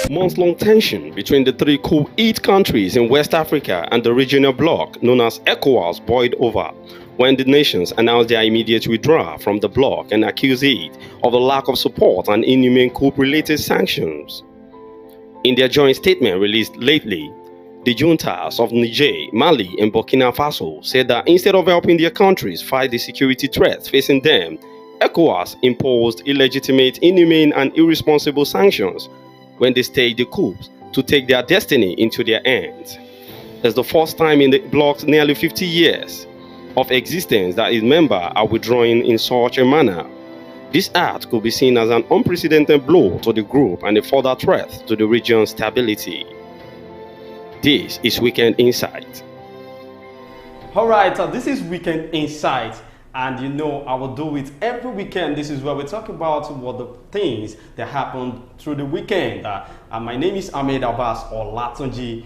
Months-long tension between the three co-ed countries in West Africa and the regional bloc known as Ecowas boiled over when the nations announced their immediate withdrawal from the bloc and accused it of the lack of support and inhumane coup-related sanctions. In their joint statement released lately, the juntas of Niger, Mali, and Burkina Faso said that instead of helping their countries fight the security threats facing them, ECOWAS imposed illegitimate, inhumane, and irresponsible sanctions when they staged the coups to take their destiny into their hands. It's the first time in the bloc's nearly 50 years of existence that its members are withdrawing in such a manner. This act could be seen as an unprecedented blow to the group and a further threat to the region's stability. This is Weekend Insight. Alright, this is Weekend Insight. And you know, I will do it every weekend. This is where we talk about what the things that happened through the weekend. My name is Ahmed Abbas or Latunji.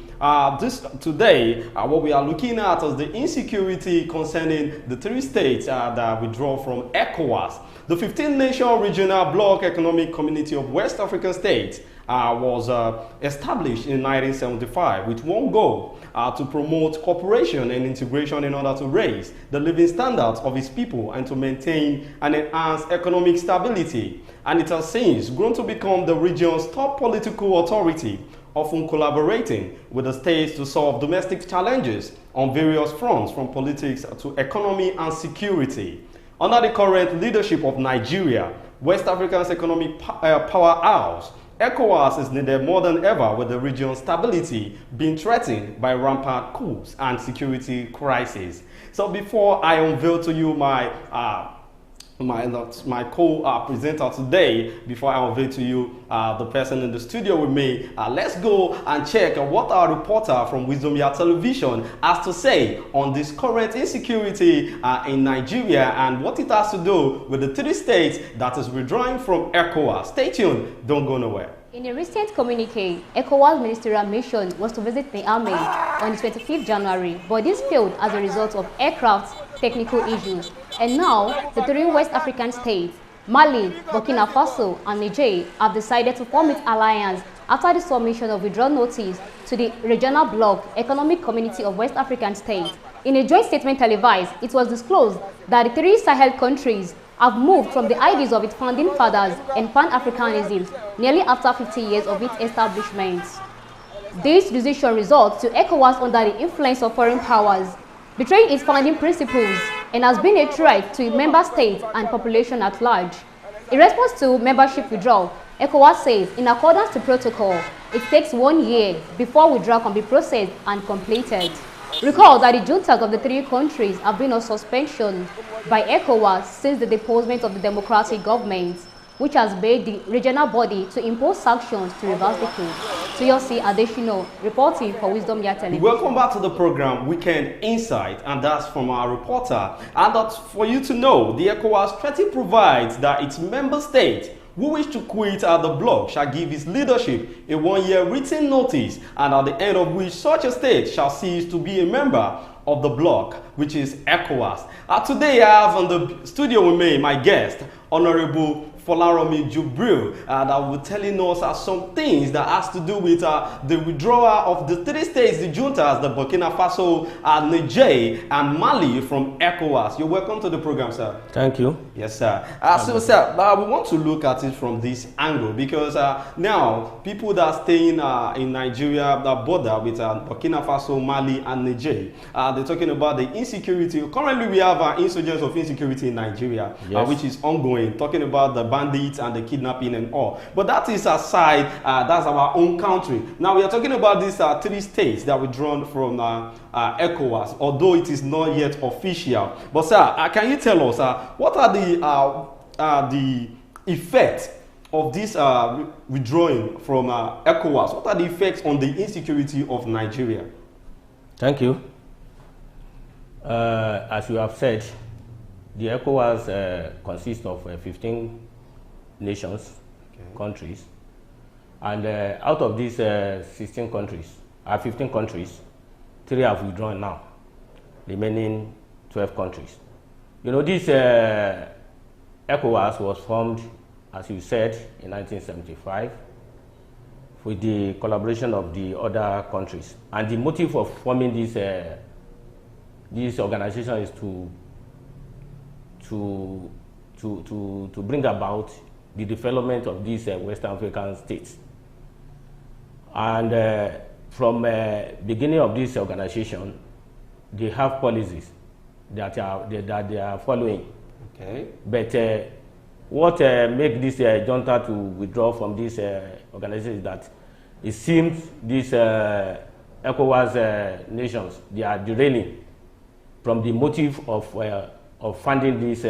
Today, what we are looking at is the insecurity concerning the three states that withdraw from ECOWAS. The 15-nation regional bloc economic community of West African states was established in 1975 with one goal to promote cooperation and integration in order to raise the living standards of its people and to maintain and enhance economic stability. And it has since grown to become the region's top political authority, often collaborating with the states to solve domestic challenges on various fronts from politics to economy and security. Under the current leadership of Nigeria, West Africa's economic powerhouse, ECOWAS is needed more than ever with the region's stability being threatened by rampant coups and security crises. So before I unveil to you my co-presenter today, before I unveil to you the person in the studio with me, let's go and check what our reporter from Wisdom Yard Television has to say on this current insecurity in Nigeria and what it has to do with the three states that is withdrawing from ECOWAS. Stay tuned, don't go nowhere. In a recent communique, ECOWAS ministerial mission was to visit Niamey on the 25th January, but this failed as a result of aircraft technical issues. And now, the three West African states, Mali, Burkina Faso, and Niger, have decided to form its alliance after the submission of withdrawal notice to the regional bloc economic community of West African states. In a joint statement televised, it was disclosed that the three Sahel countries have moved from the ideas of its founding fathers and Pan-Africanism nearly after 50 years of its establishment. This decision results to ECOWAS under the influence of foreign powers, betraying its founding principles, and has been a threat to member states and population at large. In response to membership withdrawal, ECOWAS says, in accordance to protocol, it takes 1 year before withdrawal can be processed and completed. Recall that the juntas of the three countries have been on suspension by ECOWAS since the deposement of the democratic government, which has made the regional body to impose sanctions to reverse the coup. Toyosi Adeshino, reporting for Wisdom Yard Television. Welcome back to the program Weekend Insight, and that's from our reporter. And that's for you to know, the ECOWAS treaty provides that its member states who wish to quit the bloc shall give its leadership a 1-year written notice, and at the end of which such a state shall cease to be a member of the bloc, which is ECOWAS. Today I have on the studio with me my guest, Honorable Folaromi Jubril, that will be telling us some things that has to do with the withdrawal of the three states, the juntas, the Burkina Faso, Niger, and Mali from ECOWAS. You're welcome to the program, sir. Thank you. Yes, sir. So, sir, we want to look at it from this angle because now people that are staying in Nigeria that border with Burkina Faso, Mali, and Niger, they're talking about the insecurity. Currently, we have an insurgence of insecurity in Nigeria, yes, which is ongoing, talking about the bandits and the kidnapping and all. But that is aside, that's our own country. Now, we are talking about these three states that were drawn from ECOWAS, although it is not yet official. But, sir, can you tell us what are the effects of this withdrawing from ECOWAS? What are the effects on the insecurity of Nigeria? Thank you. As you have said, the ECOWAS consists of 15 nations, countries, and out of these 15 countries, 3 have withdrawn now, remaining 12 countries. You know, this ECOWAS was formed, as you said, in 1975 with the collaboration of the other countries. And the motive of forming this organization is to bring about the development of these West African states. And from beginning of this organization, they have policies that they are following. Okay. But what makes this junta to withdraw from this organization is that it seems these ECOWAS nations, they are derailing from the motive of funding this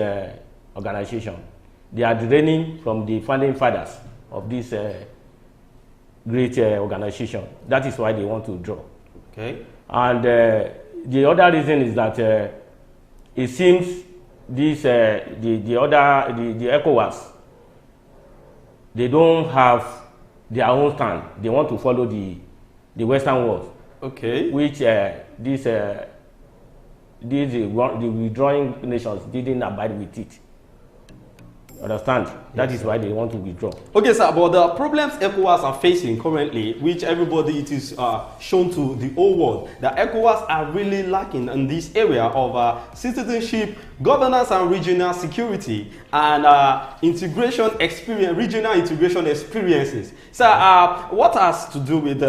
organization. They are derailing from the founding fathers of this great organization. That is why they want to withdraw. Okay. And the other reason is that it seems this the ECOWAS, they don't have their own stand. They want to follow the Western world. Okay. Which the withdrawing nations didn't abide with it. Understand? That is why they want to withdraw. Okay, sir, but the problems ECOWAS are facing currently, which everybody it is shown to the whole world, that ECOWAS are really lacking in this area of citizenship, governance and regional security, and integration experience, regional integration experiences. So, what has to do with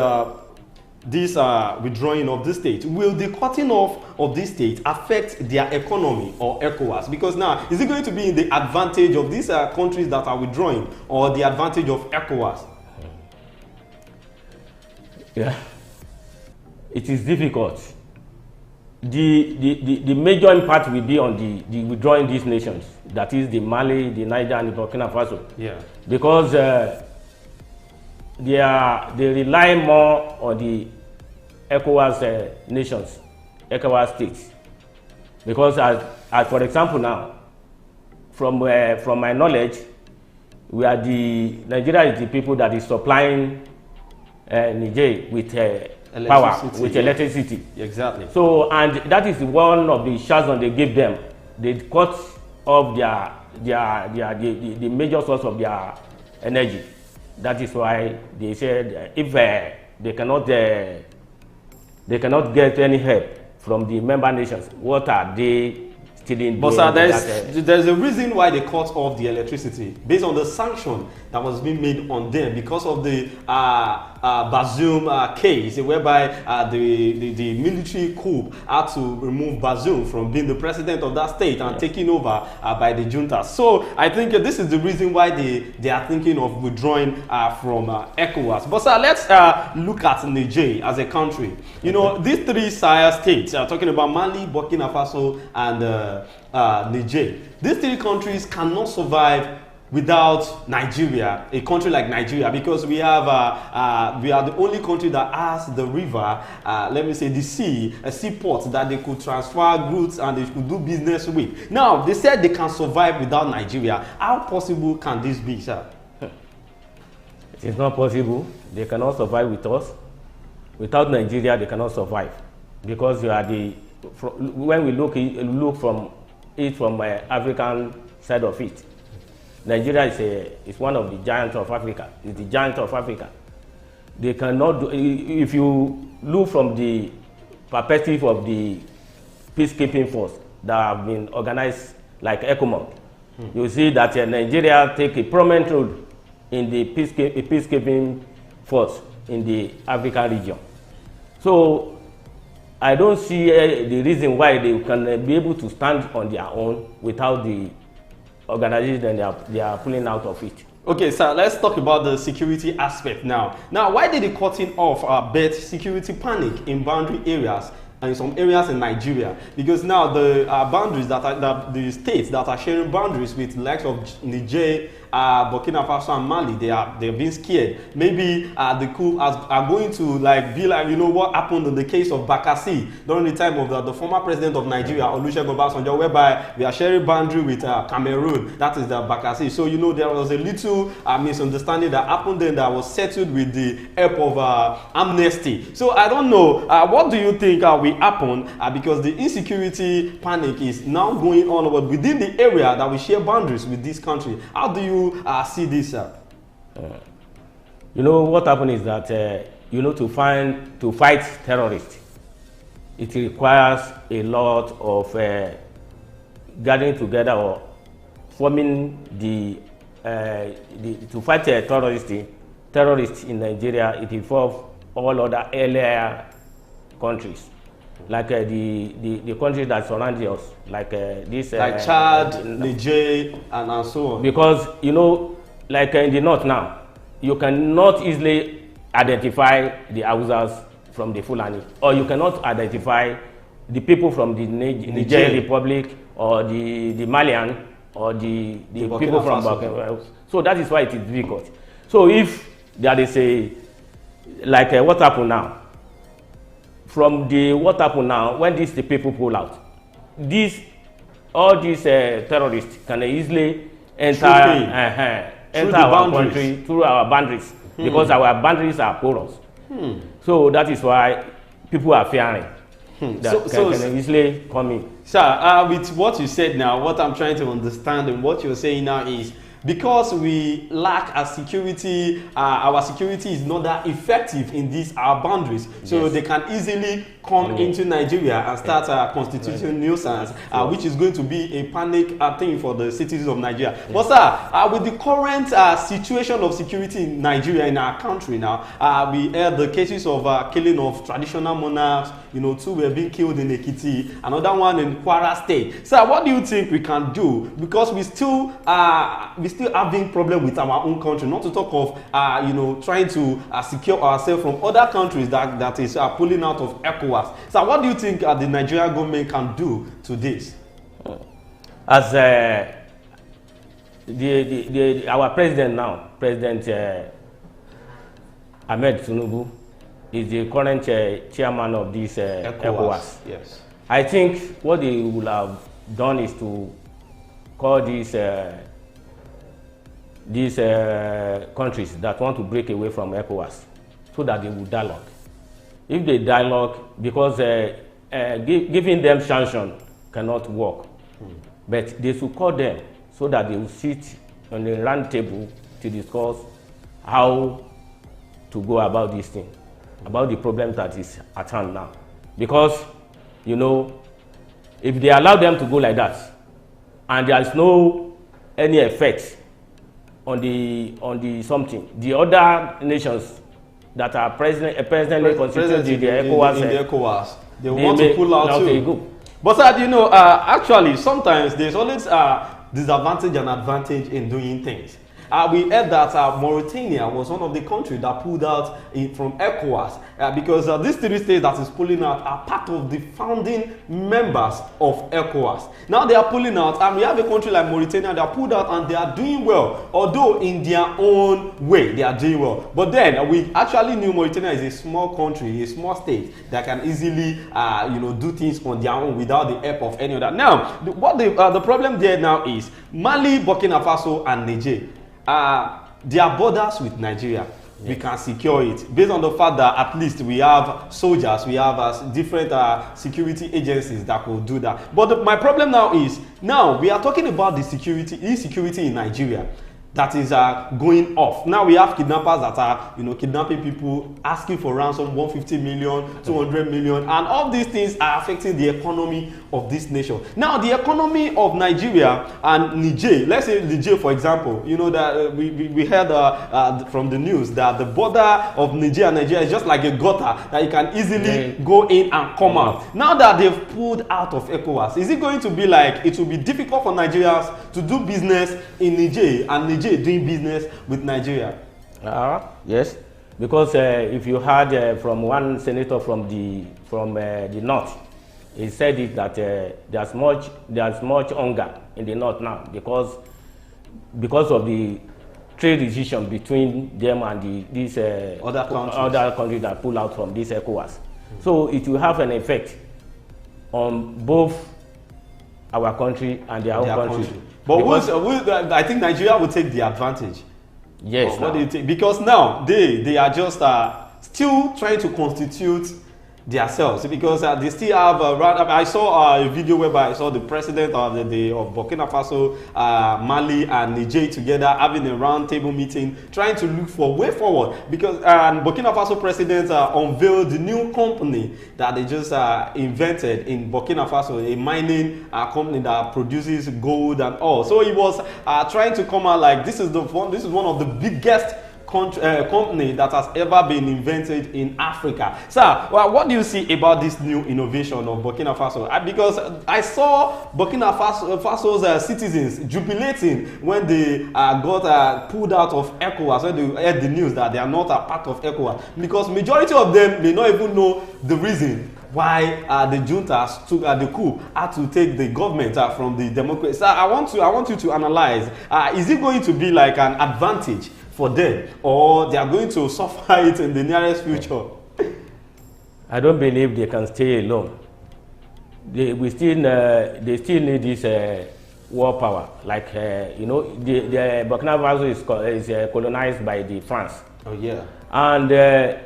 this withdrawing of the state? Will the cutting off of this state affect their economy or ECOWAS? Because now, is it going to be in the advantage of these countries that are withdrawing or the advantage of ECOWAS? Yeah, it is difficult. The major impact will be on the withdrawing these nations, that is the Mali, the Niger and the Burkina Faso. Yeah. Because they rely more on the ECOWAS nations, ECOWAS states. Because as for example now, from my knowledge, Nigeria is the people that is supplying Niger with power, with electricity. Exactly. So, and that is one of the shazon they give them. They cut off the major source of their energy. That is why they said if they cannot get any help from the member nations, what are they stealing? But sir, there's a reason why they cut off the electricity based on the sanction that was being made on them because of the Bazoum case, whereby the military coup had to remove Bazoum from being the president of that state and taking over by the junta. So I think this is the reason why they are thinking of withdrawing from ECOWAS. But sir, let's look at Niger as a country. You know, these three Sahel states, talking about Mali, Burkina Faso, and Niger. These three countries cannot survive without Nigeria, a country like Nigeria, because we are the only country that has the river, let me say the sea, a seaport that they could transfer goods and they could do business with. Now, they said they can survive without Nigeria. How possible can this be, sir? It is not possible. They cannot survive with us. Without Nigeria, they cannot survive. Because you are when we look from African side of it, Nigeria is one of the giants of Africa. It's the giant of Africa. They cannot do, if you look from the perspective of the peacekeeping force that have been organized like ECOMOG, you see that Nigeria take a prominent role in the peacekeeping force in the African region. So I don't see the reason why they can be able to stand on their own without the organization they are pulling out of it. Okay, sir, let's talk about the security aspect now. Now, why did the cutting off bet security panic in boundary areas and in some areas in Nigeria? Because now the boundaries the states that are sharing boundaries with the likes of Niger, Burkina Faso and Mali, they're being scared. Maybe the coup are going to be like, you know what happened in the case of Bakassi during the time of the former president of Nigeria, Olusegun Obasanjo, whereby we are sharing boundary with Cameroon. That is the Bakassi. So you know there was a little misunderstanding that happened then that was settled with the help of amnesty. So I don't know, what do you think will happen because the insecurity panic is now going on within the area that we share boundaries with this country? How do you see this? You know what happened is that to fight terrorists, it requires a lot of gathering together or forming to fight terrorists in Nigeria. It involves all other area countries, like the countries that surround us, like this, like Chad, Niger, and so on. Because like in the north now, you cannot easily identify the Hausas from the Fulani, or you cannot identify the people from the Niger Republic, or the Malian, or the people from Burkina Faso. So that is why it is difficult. So if there is what happened now, when the people pull out, all these terrorists can easily enter our country through our boundaries, because our boundaries are porous. So that is why people are fearing that can easily come in. Sir, with what you said now, what I'm trying to understand and what you're saying now is, because we lack a security, our security is not that effective in these our boundaries, so they can easily come into Nigeria and start a constitutional nuisance, which is going to be a panic thing for the citizens of Nigeria. But sir, with the current situation of security in Nigeria, in our country now, we heard the cases of killing of traditional monarchs. 2 were being killed in Ekiti, another one in Kwara State. Sir, what do you think we can do? Because we still having problem with our own country, not to talk of trying to secure ourselves from other countries that is pulling out of Ecowas. So what do you think the Nigerian government can do to this? As our president now, President Ahmed Tinubu, is the current chairman of this Ecowas. Yes. I think what they would have done is to call these countries that want to break away from ECOWAS, so that they will dialogue. If they dialogue, because giving them sanction cannot work, but they should call them so that they will sit on the round table to discuss how to go about this thing, about the problem that is at hand now. Because if they allow them to go like that, and there is no any effect on the something, the other nations that are presently constituted in the ECOWAS, they want to pull out too. But sir, actually sometimes there's always disadvantage and advantage in doing things. We heard that Mauritania was one of the countries that pulled out from ECOWAS because these 3 states that is pulling out are part of the founding members of ECOWAS. Now they are pulling out, and we have a country like Mauritania that pulled out and they are doing well, although in their own way they are doing well. But then we actually knew Mauritania is a small country, a small state that can easily do things on their own without the help of any other. Now, the problem there now is Mali, Burkina Faso, and Niger. Their borders with Nigeria, we can secure it based on the fact that at least we have soldiers, we have different security agencies that could do that. But my problem now is, we are talking about the insecurity in Nigeria that is going off. Now we have kidnappers that are kidnapping people, asking for ransom, 150 million, 200 million, and all these things are affecting the economy of this nation. Now the economy of Nigeria and Niger, let's say Niger for example, that we heard from the news that the border of Niger and Nigeria is just like a gutter that you can easily go in and come out. Now that they've pulled out of ECOWAS, is it going to be like it will be difficult for Nigerians to do business in Niger and Niger doing business with Nigeria? Yes, because if you heard from one senator from the north, he said it that there's much hunger in the north now because of the trade decision between them and these other countries that pull out from this ECOWAS. So it will have an effect on both our country and their own country. But I think Nigeria will take the advantage. Yes. What do you think? Because now they are just still trying to constitute themselves, because they still have I saw a video whereby I saw the president of of Burkina Faso, Mali and Niger together having a round table meeting trying to look for way forward, because Burkina Faso president unveiled the new company that they just invented in Burkina Faso, a mining company that produces gold and all. So he was trying to come out like this is one of the biggest company that has ever been invented in Africa. Sir, well, what do you see about this new innovation of Burkina Faso? Because I saw Burkina Faso's citizens jubilating when they got pulled out of Ecowas, when they heard the news that they are not a part of Ecowas, because majority of them may not even know the reason why the juntas took the coup had to take the government from the democracy. Sir, I want you to analyze, is it going to be like an advantage for them, or they are going to suffer it in the nearest future? I don't believe they can stay alone. They still need this war power. Like you know, the Burkina Faso is colonized by the France. Oh yeah. And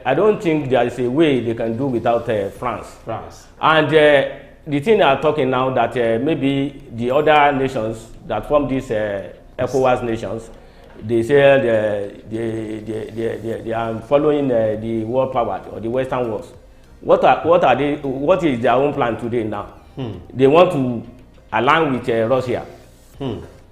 I don't think there is a way they can do without France. And the thing they are talking now that maybe the other nations that form these Ecowas nations, they say they are following the world power or the Western world. What is their own plan today now? They want to align with Russia.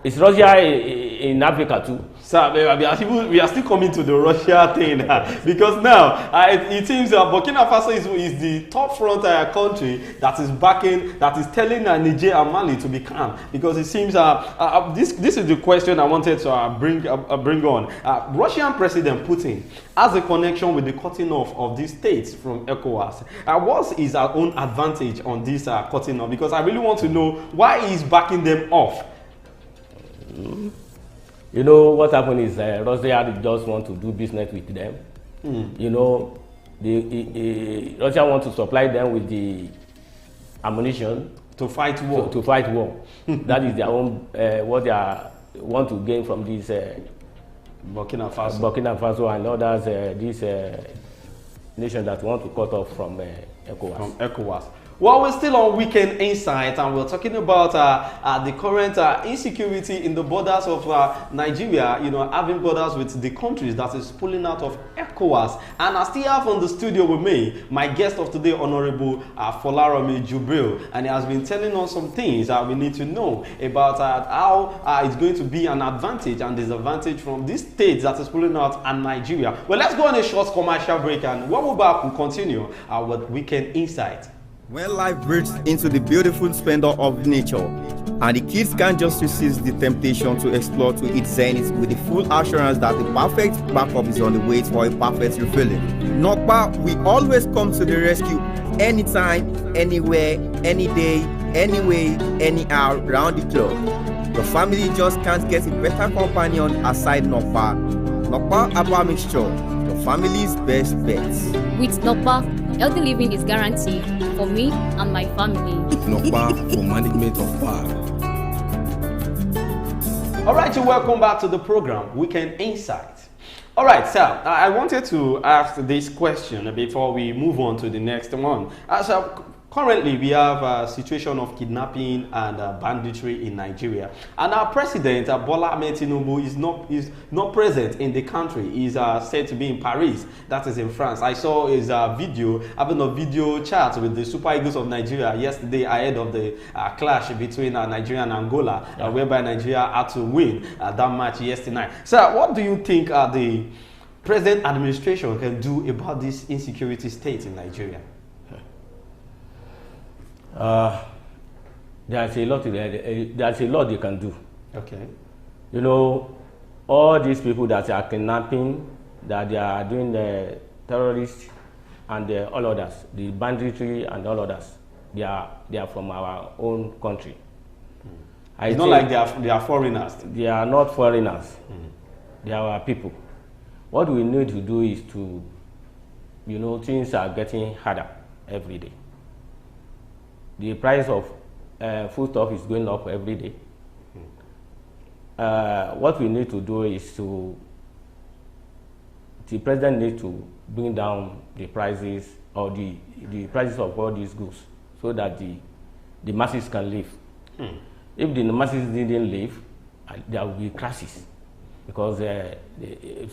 Is Russia in Africa too? Sir, we are still coming to the Russia thing because now it seems Burkina Faso is the top front country that is backing, that is telling Niger and Mali to be calm, because it seems this is the question I wanted to bring on. Russian President Putin has a connection with the cutting off of these states from ECOWAS. What is our own advantage on this cutting off? Because I really want to know why he's backing them off. You know what happened is Russia just want to do business with them. You know, Russia want to supply them with the ammunition to fight war. To fight war. That is their own what they want to gain from this Burkina Faso and others. This nation that want to cut off from ECOWAS. Well, we're still on Weekend Insight, and we're talking about the current insecurity in the borders of Nigeria, you know, having borders with the countries that is pulling out of ECOWAS. And I still have on the studio with me my guest of today, Honorable Folaromi Jubril, and he has been telling us some things that we need to know about how it's going to be an advantage and disadvantage from this state that is pulling out and Nigeria. Well, let's go on a short commercial break, and when we're back, we'll continue with Weekend Insight. When life breaks into the beautiful splendor of nature, and the kids can't just resist the temptation to explore to its zenith with the full assurance that the perfect backup is on the way for a perfect refilling. Nokpa, we always come to the rescue anytime, anywhere, any day, anyway, anyhow, round the clock. Your family just can't get a better companion aside Nokpa. Nokpa Abba Mixture, your family's best bet. With Nokpa, healthy living is guaranteed for me and my family. Nokpa for management of power. All right, so welcome back to the program, Weekend Insight. All right, sir, I wanted to ask this question before we move on to the next one. Currently, we have a situation of kidnapping and banditry in Nigeria, and our president, Bola Ahmed Tinubu, is not present in the country. He's said to be in Paris, that is in France. I saw his having a video chat with the Super Eagles of Nigeria yesterday ahead of the clash between Nigeria and Angola, whereby Nigeria had to win that match yesterday night. So, what do you think the present administration can do about this insecurity state in Nigeria? There's a lot they can do. Okay. You know, all these people that are kidnapping, that they are doing the terrorists and all others, the banditry and all others, they are from our own country. It's not like they are foreigners. They are not foreigners. They are our people. What we need to do is to, you know, things are getting harder every day. The price of foodstuff is going up every day. What we need to do is the president needs to bring down the prices or the prices of all these goods, so that the masses can live. If the masses didn't live, there will be crashes, because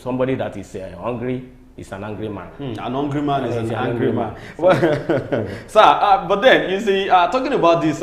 somebody that is hungry is an angry man. An hungry man is an angry man. Well, sir, but then you see, talking about this,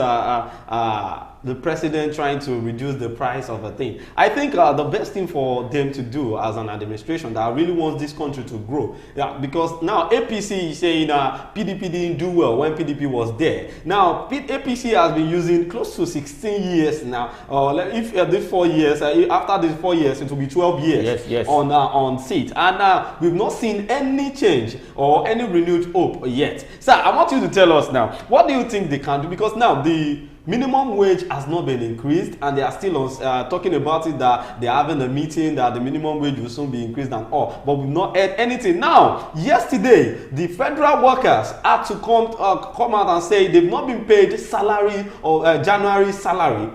the president trying to reduce the price of a thing. I think the best thing for them to do as an administration that really wants this country to grow, because now APC is saying PDP didn't do well when PDP was there. Now APC has been using close to 16 years now. If these 4 years, after these 4 years, it will be 12 years on seat, and we've not seen any change or any renewed hope yet. Sir, I want you to tell us now, what do you think they can do? Because now the minimum wage has not been increased, and they are still on, talking about it, that they are having a meeting that the minimum wage will soon be increased and all, but we've not heard anything. Now, yesterday, the federal workers had to come out and say they've not been paid salary or January salary,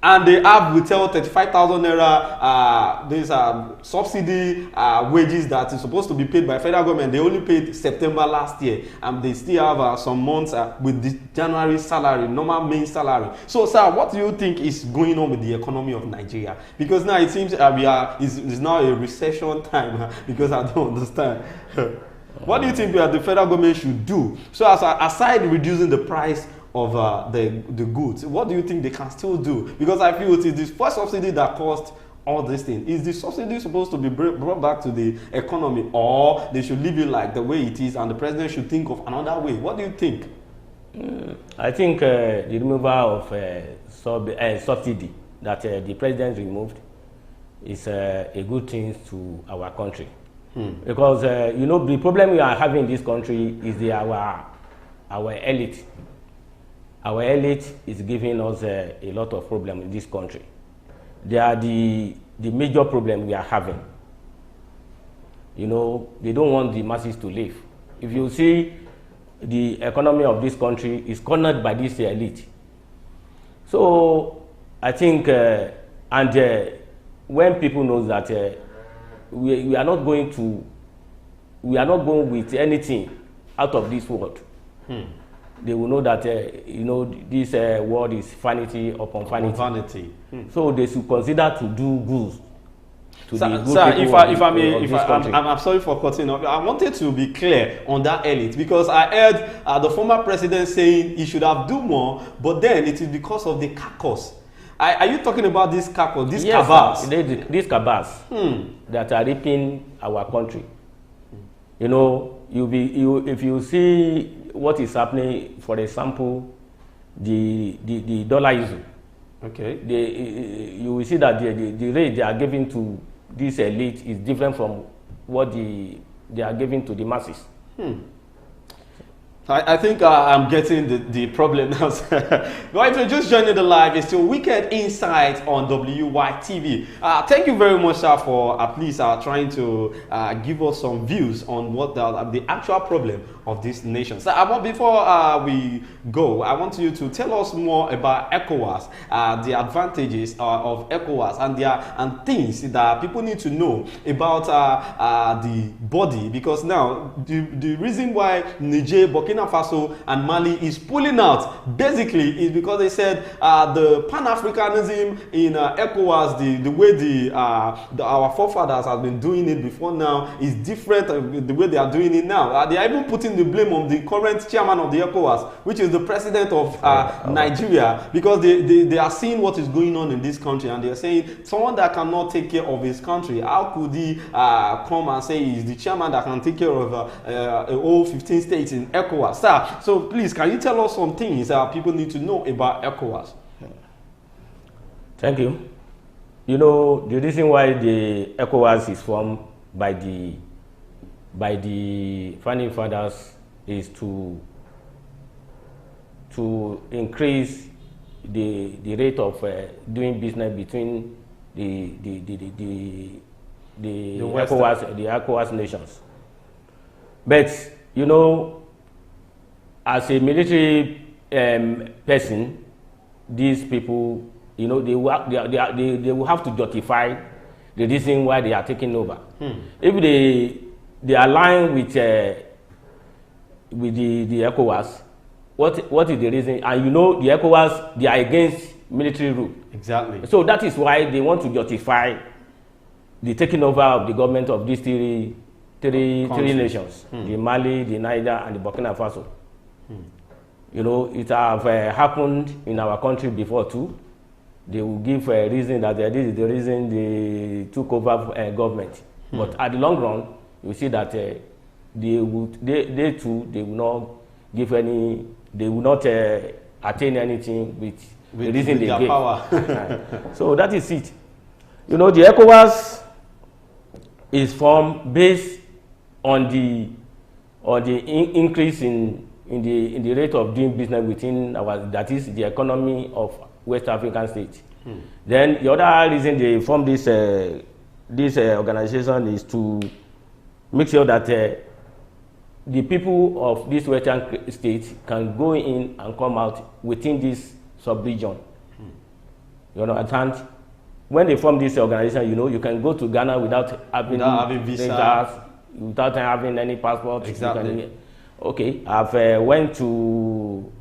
and they have withheld 35,000 naira. These subsidy wages that is supposed to be paid by federal government. They only paid September last year, and they still have some months with the January salary, normal main salary. So, sir, what do you think is going on with the economy of Nigeria? Because now it seems it's now a recession time. Because I don't understand. What do you think the federal government should do? So, aside reducing the price of the goods, what do you think they can still do? Because I feel it is this first subsidy that caused all this thing. Is the subsidy supposed to be brought back to the economy, or they should leave it like the way it is and the president should think of another way? What do you think? I think the removal of subsidy that the president removed is a good thing to our country. Because the problem we are having in this country is our elite. Our elite is giving us a lot of problems in this country. They are the major problem we are having. They don't want the masses to live. If you see, the economy of this country is cornered by this elite. So I think, when people know that we are not going with anything out of this world, they will know that this world is vanity upon vanity. So they should consider to do good to the good sir, people I'm sorry for cutting off. I wanted to be clear on that elite, because I heard the former president saying he should have done more, but then it is because of the caucus. Are you talking about this caucus, these cabals? These cabals that are raping our country. If you see what is happening, for example, the dollar issue. Okay. You will see that the rate they are giving to this elite is different from what they are giving to the masses. I think I'm getting the problem now. But if you're just joining the live, it's still Weekend Insight on WYTV. Thank you very much, sir, for at least trying to give us some views on what the actual problem of this nation. So before we go, I want you to tell us more about Ecowas, the advantages of Ecowas, and things that people need to know about the body. Because now the reason why Niger, Burkina Faso and Mali is pulling out basically is because they said the Pan-Africanism in ECOWAS, the way our forefathers have been doing it before now is different the way they are doing it now. They are even putting the blame on the current chairman of the ECOWAS, which is the president of Nigeria, because they are seeing what is going on in this country, and they are saying someone that cannot take care of his country, how could he come and say he's the chairman that can take care of all 15 states in ECOWAS? Sir, so please, can you tell us some things that people need to know about ECOWAS? Thank you. The reason why the ECOWAS is formed by the founding fathers is to increase the rate of doing business between the ECOWAS nations. But as a military person, these people, they will have to justify the reason why they are taking over. If they align with with the Ecowas. What is the reason? And you know, the Ecowas, they are against military rule. Exactly. So that is why they want to justify the taking over of the government of these three nations, the Mali, the Niger, and the Burkina Faso. You know, it have happened in our country before too. They will give a reason that this is the reason they took over government. But at the long run, you see that they too will not give any, they will not attain anything with the reason they gave. Power. So that is it. You know, the Ecowas is formed based on the increase in the rate of doing business within our, that is the economy of West African states. Then the other reason they formed this organization is to make sure that the people of these Western states can go in and come out within this sub-region. You know, and when they form this organization, you know, you can go to Ghana without having visas, without having any passport. Exactly. Okay, I've went to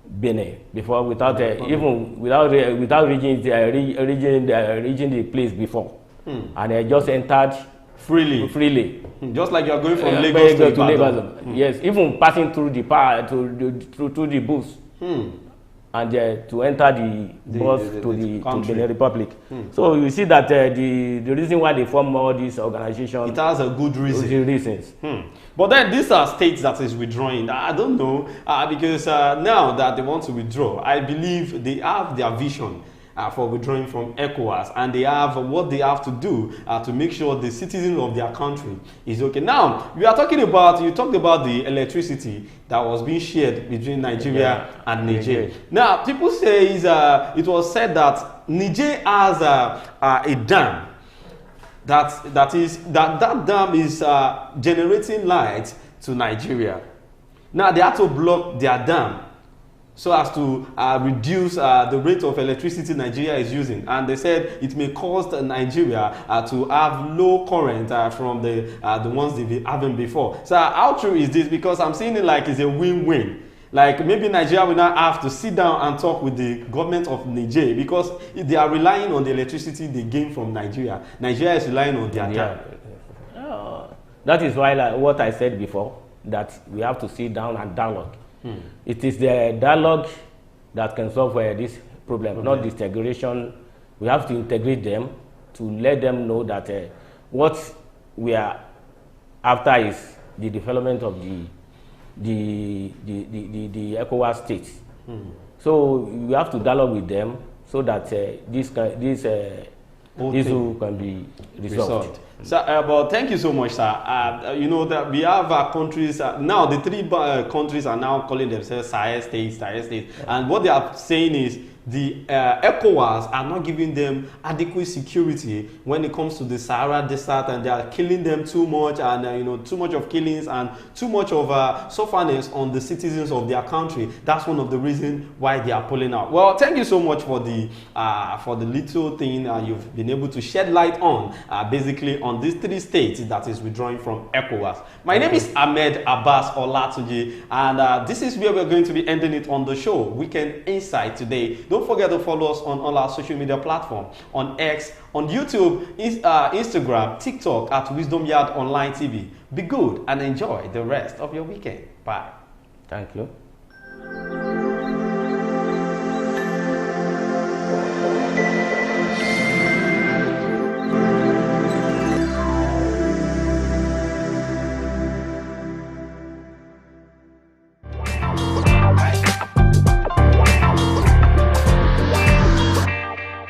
Benin before without even without reaching the place before, and I just entered freely. Just like you are going from Lagos to Lagos. Yes, even passing through the through the booths, and to enter the bus to the Benin Republic. So you see that the reason why they form all these organizations, it has a good reason. Reasons. But then these are states that is withdrawing. I don't know, because now that they want to withdraw, I believe they have their vision for withdrawing from ECOWAS, and they have what they have to do to make sure the citizens of their country is okay. Now, we are talking about, you talked about the electricity that was being shared between Nigeria and Niger. Now, people say it was said that Niger has a dam that dam is generating light to Nigeria. Now, they had to block their dam so as to reduce the rate of electricity Nigeria is using. And they said it may cause Nigeria to have low current from the ones they've been having before. So how true is this? Because I'm seeing it like it's a win-win. Like maybe Nigeria will not have to sit down and talk with the government of Niger, because they are relying on the electricity they gain from Nigeria. Nigeria is relying on their dam. That is why, like what I said before, that we have to sit down and dialogue. It is the dialogue that can solve this problem, not the integration. We have to integrate them to let them know that what we are after is the development of the ECOWAS states. So we have to dialogue with them so that this issue can be resolved. So, but thank you so much, sir. You know that we have countries now. The three countries are now calling themselves Sahel states, and what they are saying is the ECOWAS are not giving them adequate security when it comes to the Sahara Desert, and they are killing them too much, and you know, too much of killings and too much of sufferness on the citizens of their country. That's one of the reasons why they are pulling out. Well, thank you so much for the little thing you've been able to shed light on, basically on these three states that is withdrawing from ECOWAS. My name is Ahmed Abbas Olatunji, and this is where we're going to be ending it on the show, Weekend Insight today. Don't forget to follow us on all our social media platforms, on X, on YouTube, Instagram, TikTok at Wisdom Yard Online TV. Be good and enjoy the rest of your weekend. Bye. Thank you.